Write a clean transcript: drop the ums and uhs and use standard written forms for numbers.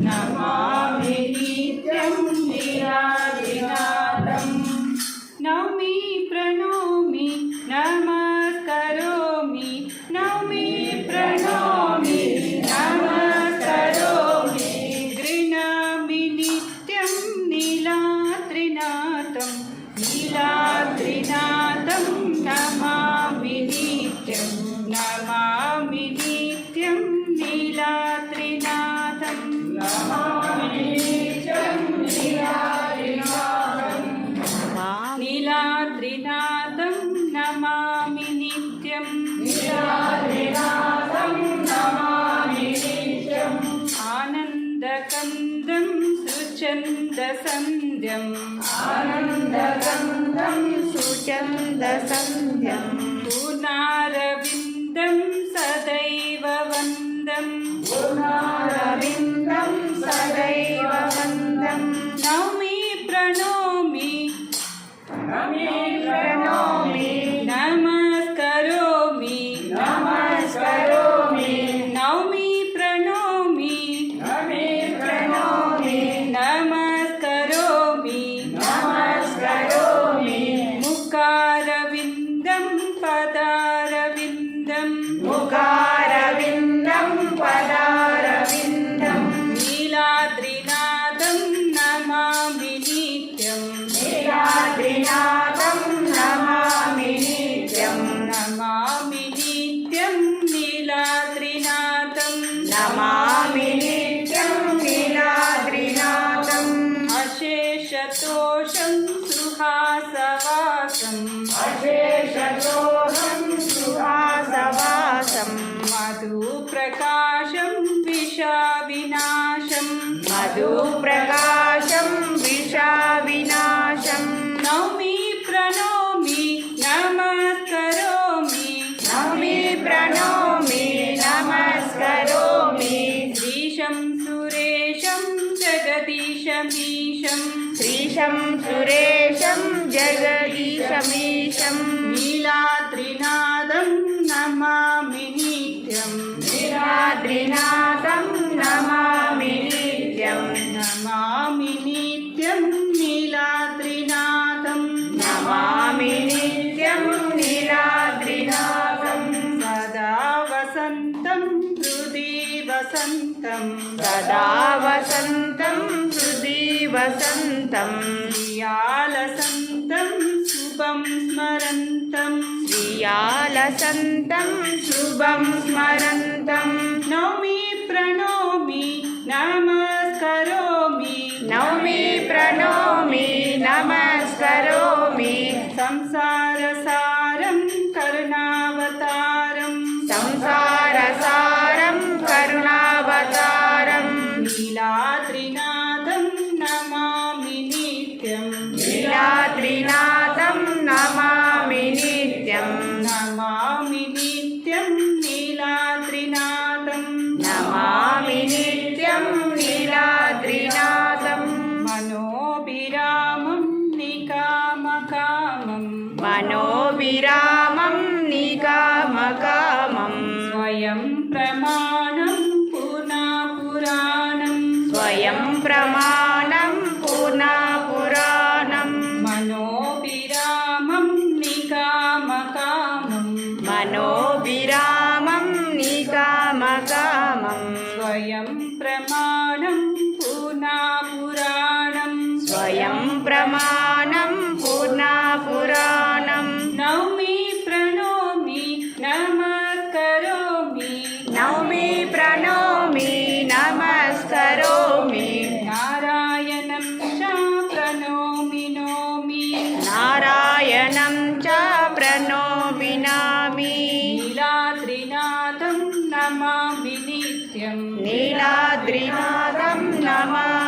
नमामि नित्यं नीलाद्रिनाथं नौमि प्रणौमि नमस्करोमि नौमि प्रणौमि नमस्करोमि गृह्णामि नित्यं नीलाद्रिनाथं नीलाद्रिनाथं नमामि नित्यं नमामि नित्यं नीलाद्रिनाथं नमामि नित्यं नीलाद्रिनाथं नीलाद्रिनाथं नमामि नित्यं नीलाद्रिनाथं नमामि नित्यम् आनन्दकन्दं सुचन्दसन्ध्यम् आनन्दकन्दं सुचन्दसन्ध्यं पूर्णारविन्दं सदैव वन्दं पूर्णारविन्दं सदैव वन्दं नौमि प्रणौमि नौमि प्रणौमि नमस्करोमि नमस्करोमि नौमि प्रणौमि नौमि प्रणौमि नमस्करोमि नमस्करोमि मुखारविन्दं पदारविन्दं मुखारविन्दं पदारविन्दं नीलाद्रिनाथं नमामि नित्यं नीलाद्रिनाथं नमामि नित्यं नमामि नित्यं नीलाद्रिनाथं नमामि नित्यं नीलाद्रिनाथम् अशेषतोषं सुहासवासम् अशेषतोषं सुहासवासं मधुप्रकाशं विषाविनाशं मधुप्रकाशं विषाविनाशं नौमि प्रणौमि नमस्करोमि नौमि प्रणौमि नमस्करोमि श्रीशं सुरेशं जगदीशमीशं श्रीशं सुरेशं जगदीशमीशं नीलाद्रिनाथं नमामि नित्यं नीलाद्रिनाथं नमामि नित्यं नमामि नित्यं नीलाद्रिनाथं नमामि नित्यं नीलाद्रिनाथं सदा वसन्तं हृदि वसन्तं सदा वसन्तं हृदि वसन्तं श्रियालसन्तं शुभं स्मरन्तं श्रियालसन्तं शुभं स्मरन्तं नौमि प्रणौमि नमस्करोमि नौमि प्रणौमि नमस्करोमि संसारसारं करुणावतारं संसारसारं करुणावतारं नीलाद्रिनाथं नमामि नित्यं नीलाद्रिनाथं नमामि नित्यं नमामि नित्यं नीलाद्रिनाथं नमामि नित्यं नीलाद्रिनाथं मनोभिरामं निकामकामं मनोभिरामं निकामकामं स्वयं प्रमाणं पूर्णापुराणं स्वयं प्रमाणं पूर्णापुराणं मनोभिरामं निकामकामं मनोभिरामं निकामकामं स्वयं प्रमाणं पूर्णापुराणं स्वयं प्रमाणं पूर्णापुराणं नौमि प्रणौमि नमस्करोमि नौमि प्रणौमि नमस्करोमि नारायणं च प्रणौमि नौमि नारायणं च प्रणौमि नौमि नीलाद्रिनाथं नमामि नित्यं नीलाद्रिनाथं नमामि